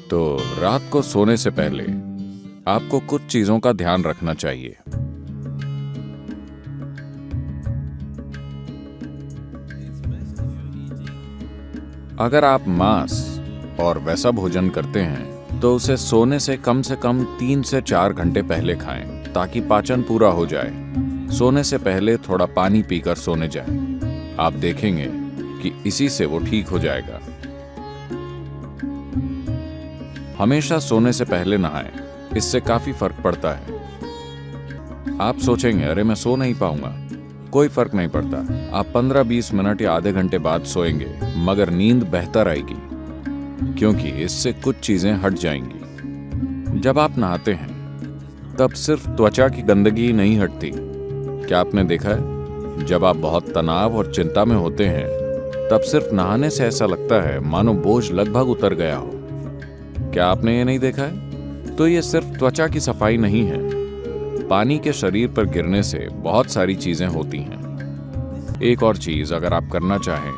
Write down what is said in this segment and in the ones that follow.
तो रात को सोने से पहले आपको कुछ चीजों का ध्यान रखना चाहिए। अगर आप मांस और वैसा भोजन करते हैं तो उसे सोने से कम 3 से 4 घंटे पहले खाएं ताकि पाचन पूरा हो जाए। सोने से पहले थोड़ा पानी पीकर सोने जाएं। आप देखेंगे कि इसी से वो ठीक हो जाएगा। हमेशा सोने से पहले नहाएं, इससे काफी फर्क पड़ता है। आप सोचेंगे अरे मैं सो नहीं पाऊंगा। कोई फर्क नहीं पड़ता। आप 15-20 मिनट या आधे घंटे बाद सोएंगे, मगर नींद बेहतर आएगी क्योंकि इससे कुछ चीजें हट जाएंगी। जब आप नहाते हैं तब सिर्फ त्वचा की गंदगी ही नहीं हटती। क्या आपने देखा है, जब आप बहुत तनाव और चिंता में होते हैं तब सिर्फ नहाने से ऐसा लगता है मानो बोझ लगभग उतर गया हो। क्या आपने ये नहीं देखा है? तो ये सिर्फ त्वचा की सफाई नहीं है। पानी के शरीर पर गिरने से बहुत सारी चीजें होती हैं। एक और चीज अगर आप करना चाहें,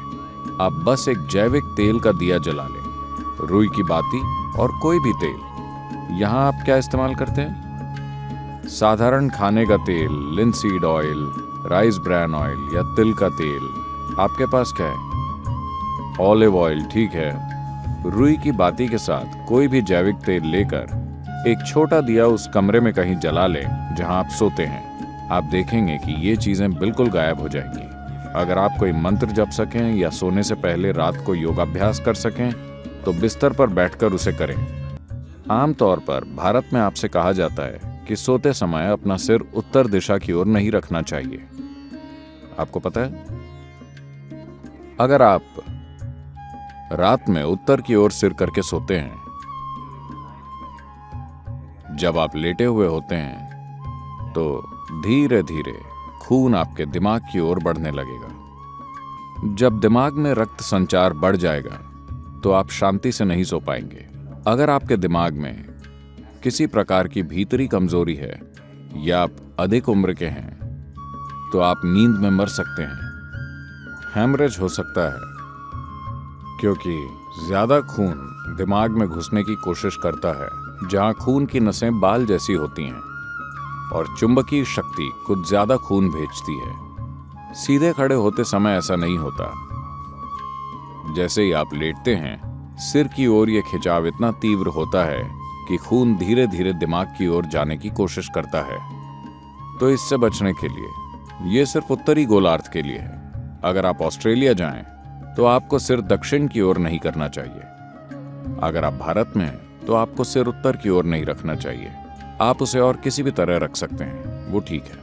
आप बस एक जैविक तेल का दिया जला लें। रुई की बाती और कोई भी तेल। यहाँ आप क्या इस्तेमाल करते हैं? साधारण खाने का तेल, linseed oil, rice bran oil या तिल का तेल। आपके पास क्या है? ऑलिव ऑयल, ठीक है। रुई की बाती के साथ कोई भी जैविक तेल लेकर एक छोटा दिया उस कमरे में कहीं जला लें जहां आप सोते हैं। आप देखेंगे कि ये चीजें बिल्कुल गायब हो जाएंगी। अगर आप कोई मंत्र जप सकें या सोने से पहले रात को योगाभ्यास कर सकें तो बिस्तर पर बैठकर उसे करें। आमतौर पर भारत में आपसे कहा जाता है कि सोते समय अपना सिर उत्तर दिशा की ओर नहीं रखना चाहिए। आपको पता है, अगर आप रात में उत्तर की ओर सिर करके सोते हैं, जब आप लेटे हुए होते हैं तो धीरे धीरे खून आपके दिमाग की ओर बढ़ने लगेगा। जब दिमाग में रक्त संचार बढ़ जाएगा तो आप शांति से नहीं सो पाएंगे। अगर आपके दिमाग में किसी प्रकार की भीतरी कमजोरी है या आप अधिक उम्र के हैं तो आप नींद में मर सकते हैं। हेमरेज हो सकता है क्योंकि ज्यादा खून दिमाग में घुसने की कोशिश करता है जहां खून की नसें बाल जैसी होती हैं और चुंबकीय शक्ति कुछ ज्यादा खून भेजती है। सीधे खड़े होते समय ऐसा नहीं होता। जैसे ही आप लेटते हैं, सिर की ओर यह खिंचाव इतना तीव्र होता है कि खून धीरे धीरे दिमाग की ओर जाने की कोशिश करता है। तो इससे बचने के लिए यह सिर्फ उत्तरी गोलार्ध के लिए है। अगर आप ऑस्ट्रेलिया जाएं तो आपको सिर दक्षिण की ओर नहीं करना चाहिए। अगर आप भारत में हैं तो आपको सिर उत्तर की ओर नहीं रखना चाहिए। आप उसे और किसी भी तरह रख सकते हैं, वो ठीक है।